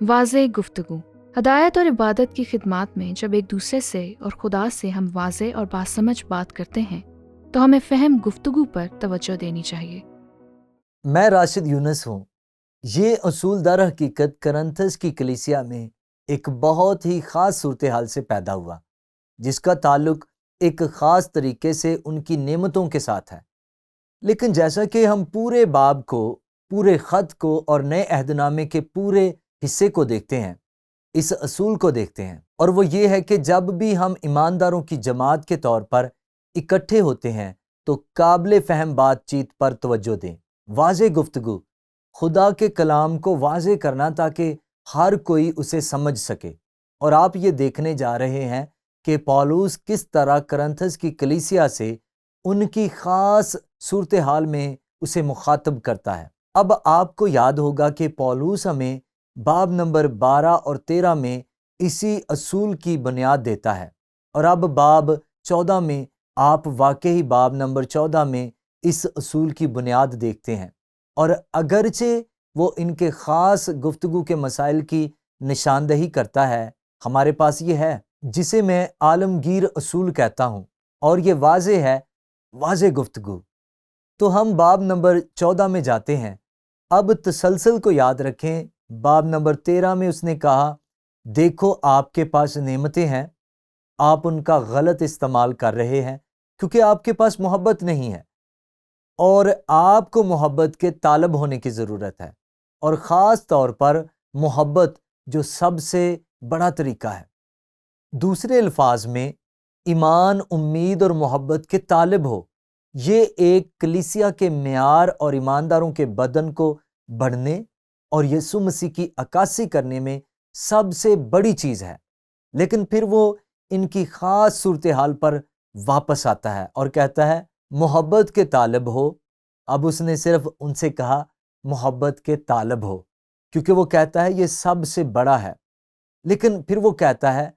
واضح گفتگو۔ ہدایت اور عبادت کی خدمات میں جب ایک دوسرے سے اور خدا سے ہم واضح اور باسمجھ بات کرتے ہیں تو ہمیں فہم گفتگو پر توجہ دینی چاہیے۔ میں راشد یونس ہوں۔ یہ اصول در حقیقت کرنتھس کی کلیسیا میں ایک بہت ہی خاص صورتحال سے پیدا ہوا، جس کا تعلق ایک خاص طریقے سے ان کی نعمتوں کے ساتھ ہے۔ لیکن جیسا کہ ہم پورے باب کو، پورے خط کو اور نئے عہد نامے کے پورے حصے کو دیکھتے ہیں، اس اصول کو دیکھتے ہیں، اور وہ یہ ہے کہ جب بھی ہم ایمانداروں کی جماعت کے طور پر اکٹھے ہوتے ہیں تو قابل فہم بات چیت پر توجہ دیں۔ واضح گفتگو، خدا کے کلام کو واضح کرنا تاکہ ہر کوئی اسے سمجھ سکے۔ اور آپ یہ دیکھنے جا رہے ہیں کہ پولس کس طرح کرنتھس کی کلیسیا سے ان کی خاص صورتحال میں اسے مخاطب کرتا ہے۔ اب آپ کو یاد ہوگا کہ پولس ہمیں باب نمبر 12 اور 13 میں اسی اصول کی بنیاد دیتا ہے، اور اب باب 14 میں آپ واقعی باب نمبر 14 میں اس اصول کی بنیاد دیکھتے ہیں۔ اور اگرچہ وہ ان کے خاص گفتگو کے مسائل کی نشاندہی کرتا ہے، ہمارے پاس یہ ہے جسے میں عالمگیر اصول کہتا ہوں، اور یہ واضح ہے، واضح گفتگو۔ تو ہم باب نمبر 14 میں جاتے ہیں۔ اب تسلسل کو یاد رکھیں۔ باب نمبر 13 میں اس نے کہا، دیکھو آپ کے پاس نعمتیں ہیں، آپ ان کا غلط استعمال کر رہے ہیں کیونکہ آپ کے پاس محبت نہیں ہے، اور آپ کو محبت کے طالب ہونے کی ضرورت ہے، اور خاص طور پر محبت جو سب سے بڑا طریقہ ہے۔ دوسرے الفاظ میں، ایمان، امید اور محبت کے طالب ہو۔ یہ ایک کلیسیا کے معیار اور ایمانداروں کے بدن کو بڑھنے اور یسوع مسیح کی عکاسی کرنے میں سب سے بڑی چیز ہے۔ لیکن پھر وہ ان کی خاص صورتحال پر واپس آتا ہے اور کہتا ہے محبت کے طالب ہو۔ اب اس نے صرف ان سے کہا محبت کے طالب ہو، کیونکہ وہ کہتا ہے یہ سب سے بڑا ہے۔ لیکن پھر وہ کہتا ہے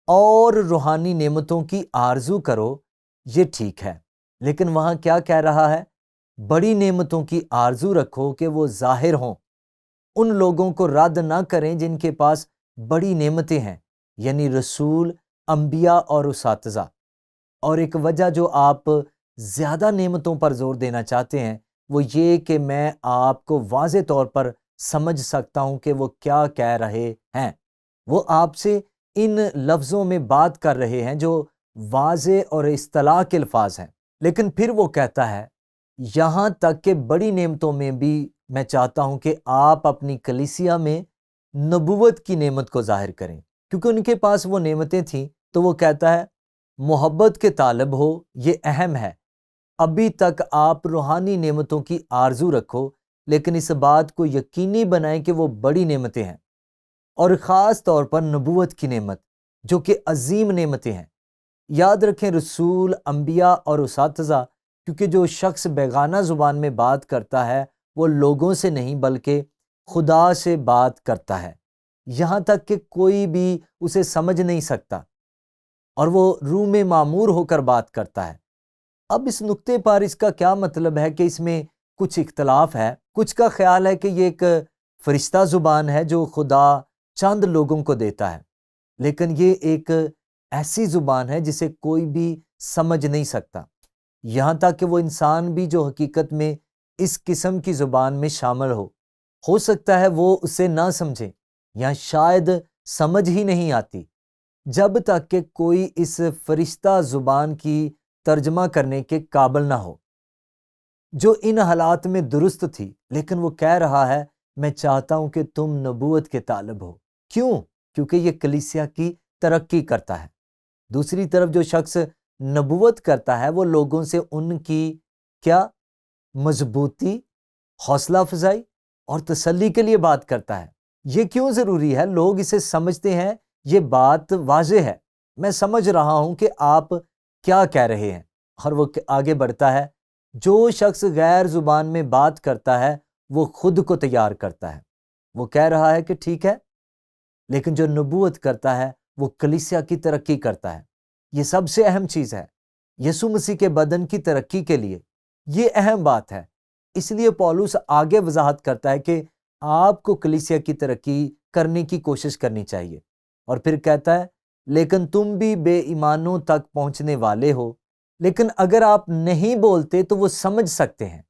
اور روحانی نعمتوں کی آرزو کرو، یہ ٹھیک ہے، لیکن وہاں کیا کہہ رہا ہے؟ بڑی نعمتوں کی آرزو رکھو کہ وہ ظاہر ہوں۔ ان لوگوں کو رد نہ کریں جن کے پاس بڑی نعمتیں ہیں، یعنی رسول، انبیاء اور اساتذہ۔ اور ایک وجہ جو آپ زیادہ نعمتوں پر زور دینا چاہتے ہیں وہ یہ کہ میں آپ کو واضح طور پر سمجھ سکتا ہوں کہ وہ کیا کہہ رہے ہیں۔ وہ آپ سے ان لفظوں میں بات کر رہے ہیں جو واضح اور اصطلاح کے الفاظ ہیں، لیکن پھر وہ کہتا ہے یہاں تک کہ بڑی نعمتوں میں بھی میں چاہتا ہوں کہ آپ اپنی کلیسیا میں نبوت کی نعمت کو ظاہر کریں، کیونکہ ان کے پاس وہ نعمتیں تھیں۔ تو وہ کہتا ہے محبت کے طالب ہو، یہ اہم ہے۔ ابھی تک آپ روحانی نعمتوں کی آرزو رکھو، لیکن اس بات کو یقینی بنائیں کہ وہ بڑی نعمتیں ہیں، اور خاص طور پر نبوت کی نعمت جو کہ عظیم نعمتیں ہیں۔ یاد رکھیں رسول، انبیاء اور اساتذہ، کیونکہ جو شخص بیگانہ زبان میں بات کرتا ہے وہ لوگوں سے نہیں بلکہ خدا سے بات کرتا ہے، یہاں تک کہ کوئی بھی اسے سمجھ نہیں سکتا، اور وہ روح میں معمور ہو کر بات کرتا ہے۔ اب اس نقطے پر اس کا کیا مطلب ہے کہ اس میں کچھ اختلاف ہے۔ کچھ کا خیال ہے کہ یہ ایک فرشتہ زبان ہے جو خدا چند لوگوں کو دیتا ہے، لیکن یہ ایک ایسی زبان ہے جسے کوئی بھی سمجھ نہیں سکتا، یہاں تک کہ وہ انسان بھی جو حقیقت میں اس قسم کی زبان میں شامل ہو سکتا ہے وہ اسے نہ سمجھے یا شاید سمجھ ہی نہیں آتی، جب تک کہ کوئی اس فرشتہ زبان کی ترجمہ کرنے کے قابل نہ ہو، جو ان حالات میں درست تھی۔ لیکن وہ کہہ رہا ہے میں چاہتا ہوں کہ تم نبوت کے طالب ہو۔ کیوں؟ کیونکہ یہ کلیسیا کی ترقی کرتا ہے۔ دوسری طرف جو شخص نبوت کرتا ہے وہ لوگوں سے ان کی کیا مضبوطی، حوصلہ افزائی اور تسلی کے لیے بات کرتا ہے۔ یہ کیوں ضروری ہے؟ لوگ اسے سمجھتے ہیں، یہ بات واضح ہے، میں سمجھ رہا ہوں کہ آپ کیا کہہ رہے ہیں۔ اور وہ آگے بڑھتا ہے جو شخص غیر زبان میں بات کرتا ہے وہ خود کو تیار کرتا ہے۔ وہ کہہ رہا ہے کہ ٹھیک ہے، لیکن جو نبوت کرتا ہے وہ کلیسیا کی ترقی کرتا ہے۔ یہ سب سے اہم چیز ہے یسوع مسیح کے بدن کی ترقی کے لیے، یہ اہم بات ہے۔ اس لیے پولس آگے وضاحت کرتا ہے کہ آپ کو کلیسیا کی ترقی کرنے کی کوشش کرنی چاہیے۔ اور پھر کہتا ہے لیکن تم بھی بے ایمانوں تک پہنچنے والے ہو، لیکن اگر آپ نہیں بولتے تو وہ سمجھ سکتے ہیں۔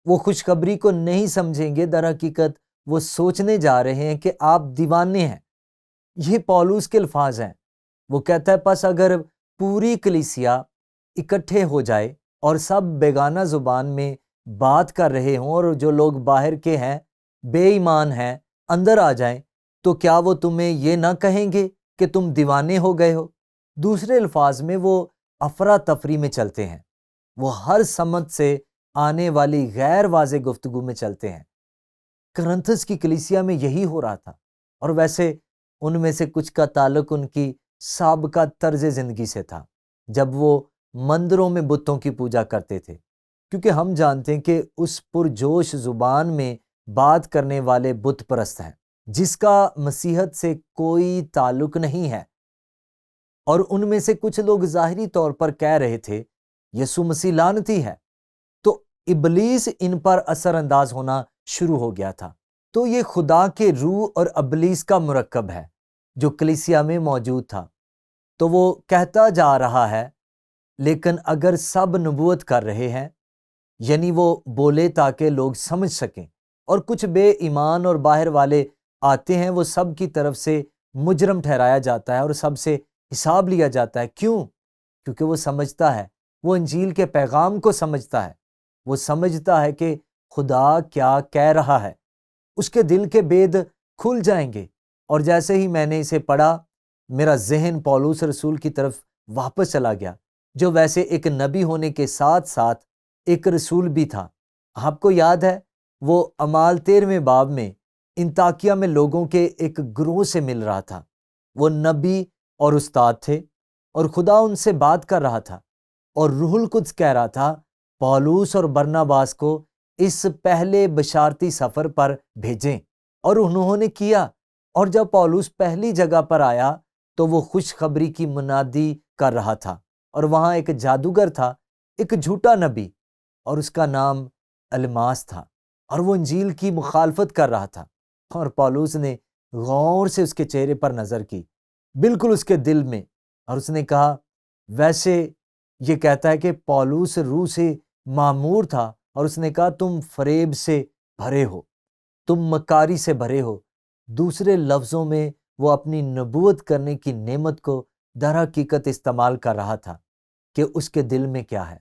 وہ خوشخبری کو نہیں سمجھیں گے، در حقیقت وہ سوچنے جا رہے ہیں کہ آپ دیوانے ہیں۔ یہ پولس کے الفاظ ہیں۔ وہ کہتا ہے پس اگر پوری کلیسیا اکٹھے ہو جائے اور سب بیگانہ زبان میں بات کر رہے ہوں اور جو لوگ باہر کے ہیں بے ایمان ہیں اندر آ جائیں، تو کیا وہ تمہیں یہ نہ کہیں گے کہ تم دیوانے ہو گئے ہو؟ دوسرے الفاظ میں وہ افراتفری میں چلتے ہیں، وہ ہر سمت سے آنے والی غیر واضح گفتگو میں چلتے ہیں۔ کرنتھس کی کلیسیا میں یہی ہو رہا تھا، اور ویسے ان میں سے کچھ کا تعلق ان کی سابقہ طرز زندگی سے تھا جب وہ مندروں میں بتوں کی پوجا کرتے تھے، کیونکہ ہم جانتے ہیں کہ اس پرجوش زبان میں بات کرنے والے بت پرست ہیں جس کا مسیحت سے کوئی تعلق نہیں ہے، اور ان میں سے کچھ لوگ ظاہری طور پر کہہ رہے تھے یسوع مسیح لعنتی ہے، تو ابلیس ان پر اثر انداز ہونا شروع ہو گیا تھا۔ تو یہ خدا کے روح اور ابلیس کا مرکب ہے جو کلیسیا میں موجود تھا۔ تو وہ کہتا جا رہا ہے لیکن اگر سب نبوت کر رہے ہیں، یعنی وہ بولے تاکہ لوگ سمجھ سکیں، اور کچھ بے ایمان اور باہر والے آتے ہیں، وہ سب کی طرف سے مجرم ٹھہرایا جاتا ہے اور سب سے حساب لیا جاتا ہے۔ کیوں؟ کیونکہ وہ سمجھتا ہے، وہ انجیل کے پیغام کو سمجھتا ہے، وہ سمجھتا ہے کہ خدا کیا کہہ رہا ہے، اس کے دل کے بید کھل جائیں گے۔ اور جیسے ہی میں نے اسے پڑھا، میرا ذہن پولس رسول کی طرف واپس چلا گیا، جو ویسے ایک نبی ہونے کے ساتھ ساتھ ایک رسول بھی تھا۔ آپ کو یاد ہے وہ اعمال 13ویں باب میں انطاکیہ میں لوگوں کے ایک گروہ سے مل رہا تھا۔ وہ نبی اور استاد تھے اور خدا ان سے بات کر رہا تھا، اور روح القدس کہہ رہا تھا پولس اور برناباس کو اس پہلے بشارتی سفر پر بھیجیں، اور انہوں نے کیا۔ اور جب پولس پہلی جگہ پر آیا تو وہ خوشخبری کی منادی کر رہا تھا، اور وہاں ایک جادوگر تھا، ایک جھوٹا نبی، اور اس کا نام الماس تھا، اور وہ انجیل کی مخالفت کر رہا تھا۔ اور پولس نے غور سے اس کے چہرے پر نظر کی، بالکل اس کے دل میں، اور اس نے کہا ویسے یہ کہتا ہے کہ پولس روح سے معمور تھا، اور اس نے کہا تم فریب سے بھرے ہو، تم مکاری سے بھرے ہو۔ دوسرے لفظوں میں وہ اپنی نبوت کرنے کی نعمت کو در حقیقت استعمال کر رہا تھا کہ اس کے دل میں کیا ہے۔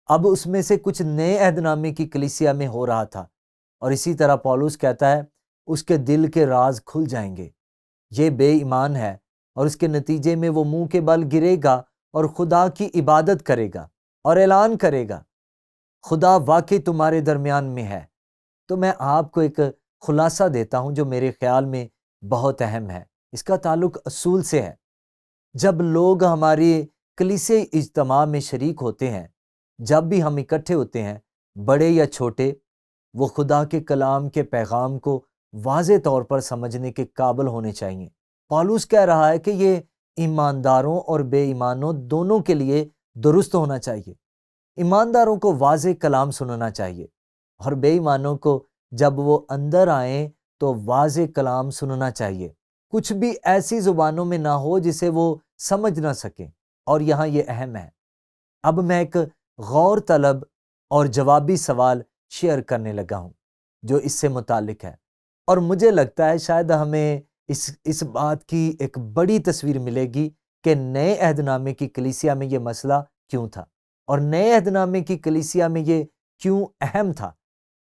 اب اس میں سے کچھ نئے عہد نامے کی کلیسیا میں ہو رہا تھا، اور اسی طرح پولس کہتا ہے اس کے دل کے راز کھل جائیں گے۔ یہ بے ایمان ہے، اور اس کے نتیجے میں وہ منہ کے بل گرے گا اور خدا کی عبادت کرے گا اور اعلان کرے گا خدا واقعی تمہارے درمیان میں ہے۔ تو میں آپ کو ایک خلاصہ دیتا ہوں جو میرے خیال میں بہت اہم ہے، اس کا تعلق اصول سے ہے۔ جب لوگ ہماری کلیسیائی اجتماع میں شریک ہوتے ہیں، جب بھی ہم اکٹھے ہوتے ہیں، بڑے یا چھوٹے، وہ خدا کے کلام کے پیغام کو واضح طور پر سمجھنے کے قابل ہونے چاہیے۔ پولس کہہ رہا ہے کہ یہ ایمانداروں اور بے ایمانوں دونوں کے لیے درست ہونا چاہیے۔ ایمانداروں کو واضح کلام سننا چاہیے، اور بے ایمانوں کو جب وہ اندر آئیں تو واضح کلام سننا چاہیے۔ کچھ بھی ایسی زبانوں میں نہ ہو جسے وہ سمجھ نہ سکیں، اور یہاں یہ اہم ہے۔ اب میں ایک غور طلب اور جوابی سوال شیئر کرنے لگا ہوں جو اس سے متعلق ہے، اور مجھے لگتا ہے شاید ہمیں اس بات کی ایک بڑی تصویر ملے گی کہ نئے عہد نامے کی کلیسیا میں یہ مسئلہ کیوں تھا، اور نئے عہد نامے کی کلیسیا میں یہ کیوں اہم تھا۔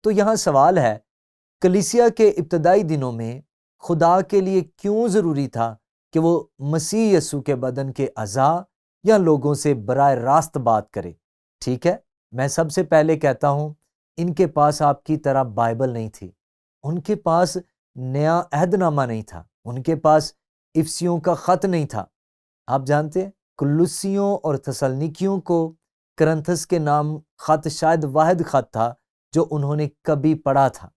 تو یہاں سوال ہے، کلیسیا کے ابتدائی دنوں میں خدا کے لیے کیوں ضروری تھا کہ وہ مسیح یسوع کے بدن کے اعضاء یا لوگوں سے براہ راست بات کرے؟ ٹھیک ہے، میں سب سے پہلے کہتا ہوں ان کے پاس آپ کی طرح بائبل نہیں تھی، ان کے پاس نیا عہد نامہ نہیں تھا، ان کے پاس افسیوں کا خط نہیں تھا۔ آپ جانتے ہیں کلوسیوں اور تسلنیکیوں کو کرنتھس کے نام خط شاید واحد خط تھا جو انہوں نے کبھی پڑھا تھا،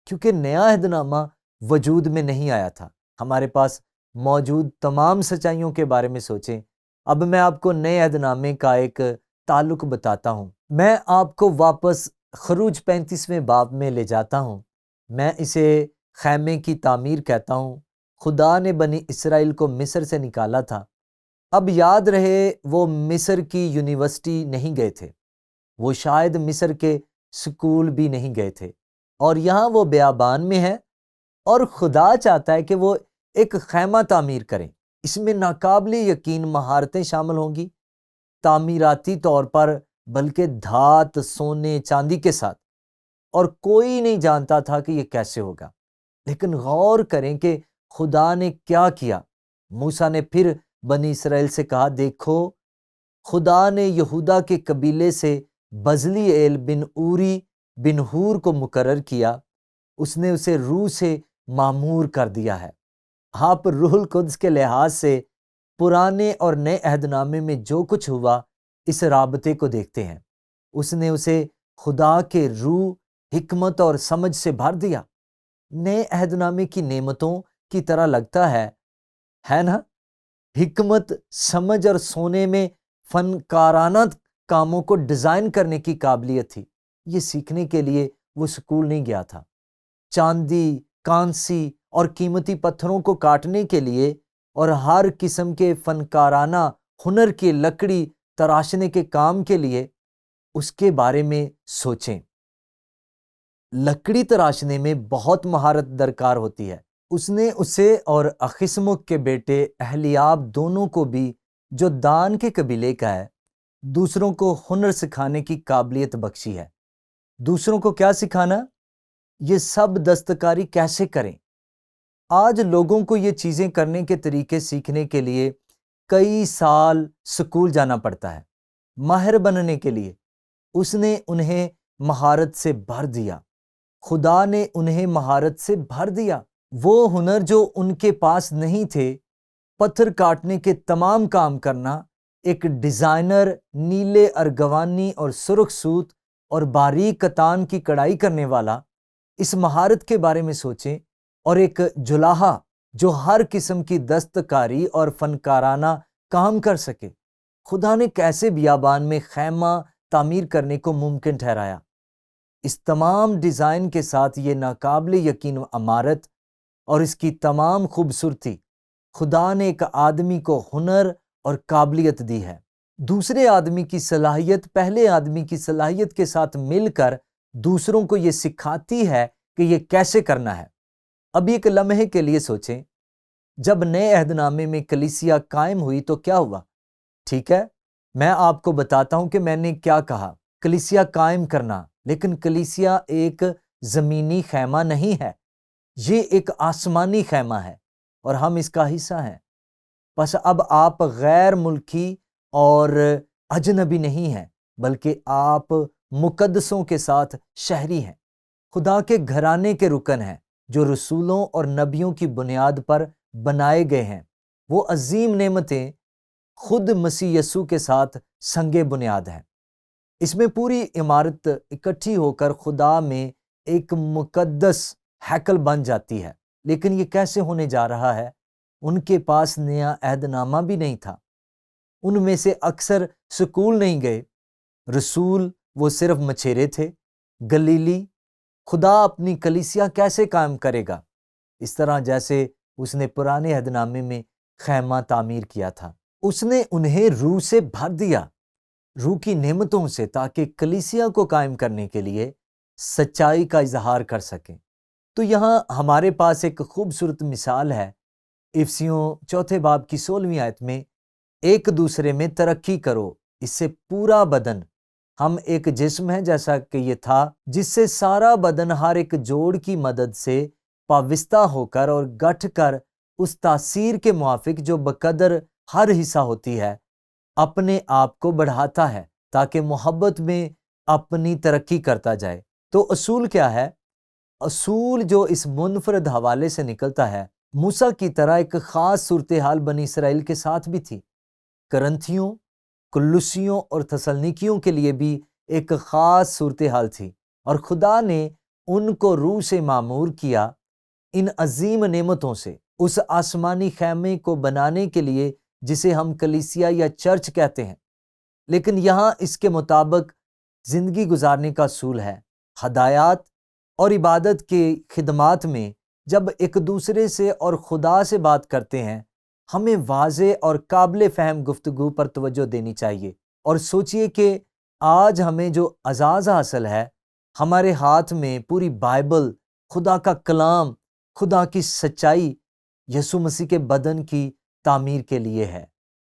کیونکہ نیا عہد نامہ وجود میں نہیں آیا تھا۔ ہمارے پاس موجود تمام سچائیوں کے بارے میں سوچیں۔ اب میں آپ کو نئے عہد نامے کا ایک تعلق بتاتا ہوں۔ میں آپ کو واپس خروج 35ویں باب میں لے جاتا ہوں۔ میں اسے خیمے کی تعمیر کہتا ہوں۔ خدا نے بنی اسرائیل کو مصر سے نکالا تھا۔ اب یاد رہے وہ مصر کی یونیورسٹی نہیں گئے تھے، وہ شاید مصر کے سکول بھی نہیں گئے تھے، اور یہاں وہ بیابان میں ہے اور خدا چاہتا ہے کہ وہ ایک خیمہ تعمیر کریں۔ اس میں ناقابل یقین مہارتیں شامل ہوں گی، تعمیراتی طور پر، بلکہ دھات، سونے، چاندی کے ساتھ، اور کوئی نہیں جانتا تھا کہ یہ کیسے ہوگا۔ لیکن غور کریں کہ خدا نے کیا کیا۔ موسیٰ نے پھر بنی اسرائیل سے کہا، دیکھو خدا نے یہودا کے قبیلے سے بزلییل بن اوری بن ہور کو مقرر کیا، اس نے اسے روح سے معمور کر دیا ہے۔ آپ روح القدس کے لحاظ سے پرانے اور نئے عہد نامے میں جو کچھ ہوا اس رابطے کو دیکھتے ہیں۔ اس نے اسے خدا کے روح، حکمت اور سمجھ سے بھر دیا۔ نئے عہد نامے کی نعمتوں کی طرح لگتا ہے نا؟ حکمت، سمجھ اور سونے میں فنکارانہ کاموں کو ڈیزائن کرنے کی قابلیت تھی۔ یہ سیکھنے کے لیے وہ سکول نہیں گیا تھا۔ چاندی، کانسی اور قیمتی پتھروں کو کاٹنے کے لیے اور ہر قسم کے فنکارانہ ہنر کی لکڑی تراشنے کے کام کے لیے اس کے بارے میں سوچیں۔ لکڑی تراشنے میں بہت مہارت درکار ہوتی ہے۔ اس نے اسے اور اخسمک کے بیٹے اہلیاب دونوں کو بھی، جو دان کے قبیلے کا ہے، دوسروں کو ہنر سکھانے کی قابلیت بخشی ہے۔ دوسروں کو کیا سکھانا؟ یہ سب دستکاری کیسے کریں۔ آج لوگوں کو یہ چیزیں کرنے کے طریقے سیکھنے کے لیے کئی سال سکول جانا پڑتا ہے۔ ماہر بننے کے لیے اس نے انہیں مہارت سے بھر دیا۔ خدا نے انہیں مہارت سے بھر دیا۔ وہ ہنر جو ان کے پاس نہیں تھے، پتھر کاٹنے کے تمام کام کرنا، ایک ڈیزائنر نیلے ارغوانی اور سرخ سوت اور باریک کتان کی کڑھائی کرنے والا، اس مہارت کے بارے میں سوچیں، اور ایک جولاہا جو ہر قسم کی دستکاری اور فنکارانہ کام کر سکے۔ خدا نے کیسے بیابان میں خیمہ تعمیر کرنے کو ممکن ٹھہرایا۔ اس تمام ڈیزائن کے ساتھ یہ ناقابل یقین عمارت اور اس کی تمام خوبصورتی، خدا نے ایک آدمی کو ہنر اور قابلیت دی ہے۔ دوسرے آدمی کی صلاحیت پہلے آدمی کی صلاحیت کے ساتھ مل کر دوسروں کو یہ سکھاتی ہے کہ یہ کیسے کرنا ہے۔ اب ایک لمحے کے لیے سوچیں، جب نئے عہد نامے میں کلیسیا قائم ہوئی تو کیا ہوا؟ ٹھیک ہے، میں آپ کو بتاتا ہوں کہ میں نے کیا کہا۔ کلیسیا قائم کرنا، لیکن کلیسیا ایک زمینی خیمہ نہیں ہے، یہ ایک آسمانی خیمہ ہے، اور ہم اس کا حصہ ہیں۔ بس اب آپ غیر ملکی اور اجنبی نہیں ہیں، بلکہ آپ مقدسوں کے ساتھ شہری ہیں، خدا کے گھرانے کے رکن ہیں، جو رسولوں اور نبیوں کی بنیاد پر بنائے گئے ہیں۔ وہ عظیم نعمتیں خود مسیح یسوع کے ساتھ سنگ بنیاد ہیں۔ اس میں پوری عمارت اکٹھی ہو کر خدا میں ایک مقدس ہیکل بن جاتی ہے۔ لیکن یہ کیسے ہونے جا رہا ہے؟ ان کے پاس نیا عہد نامہ بھی نہیں تھا، ان میں سے اکثر سکول نہیں گئے، رسول وہ صرف مچھیرے تھے، گلیلی۔ خدا اپنی کلیسیا کیسے قائم کرے گا؟ اس طرح جیسے اس نے پرانے عہد نامے میں خیمہ تعمیر کیا تھا۔ اس نے انہیں روح سے بھر دیا، روح کی نعمتوں سے، تاکہ کلیسیا کو قائم کرنے کے لیے سچائی کا اظہار کر سکیں۔ تو یہاں ہمارے پاس ایک خوبصورت مثال ہے۔ افسیوں 4 باب کی 16ویں آیت میں، ایک دوسرے میں ترقی کرو، اس سے پورا بدن، ہم ایک جسم ہے جیسا کہ یہ تھا، جس سے سارا بدن ہر ایک جوڑ کی مدد سے پاوستہ ہو کر اور گٹھ کر اس تاثیر کے موافق جو بقدر ہر حصہ ہوتی ہے، اپنے آپ کو بڑھاتا ہے، تاکہ محبت میں اپنی ترقی کرتا جائے۔ تو اصول کیا ہے؟ اصول جو اس منفرد حوالے سے نکلتا ہے، موسیٰ کی طرح ایک خاص صورتحال بنی اسرائیل کے ساتھ بھی تھی۔ کرنتھیوں، کلوسیوں اور تسلنیکیوں کے لیے بھی ایک خاص صورتحال تھی، اور خدا نے ان کو روح سے معمور کیا، ان عظیم نعمتوں سے، اس آسمانی خیمے کو بنانے کے لیے جسے ہم کلیسیا یا چرچ کہتے ہیں۔ لیکن یہاں اس کے مطابق زندگی گزارنے کا اصول ہے۔ ہدایات اور عبادت کے خدمات میں جب ایک دوسرے سے اور خدا سے بات کرتے ہیں ہمیں واضح اور قابل فہم گفتگو پر توجہ دینی چاہیے، اور سوچئے کہ آج ہمیں جو اعزاز حاصل ہے، ہمارے ہاتھ میں پوری بائبل، خدا کا کلام، خدا کی سچائی، یسوع مسیح کے بدن کی تعمیر کے لیے ہے۔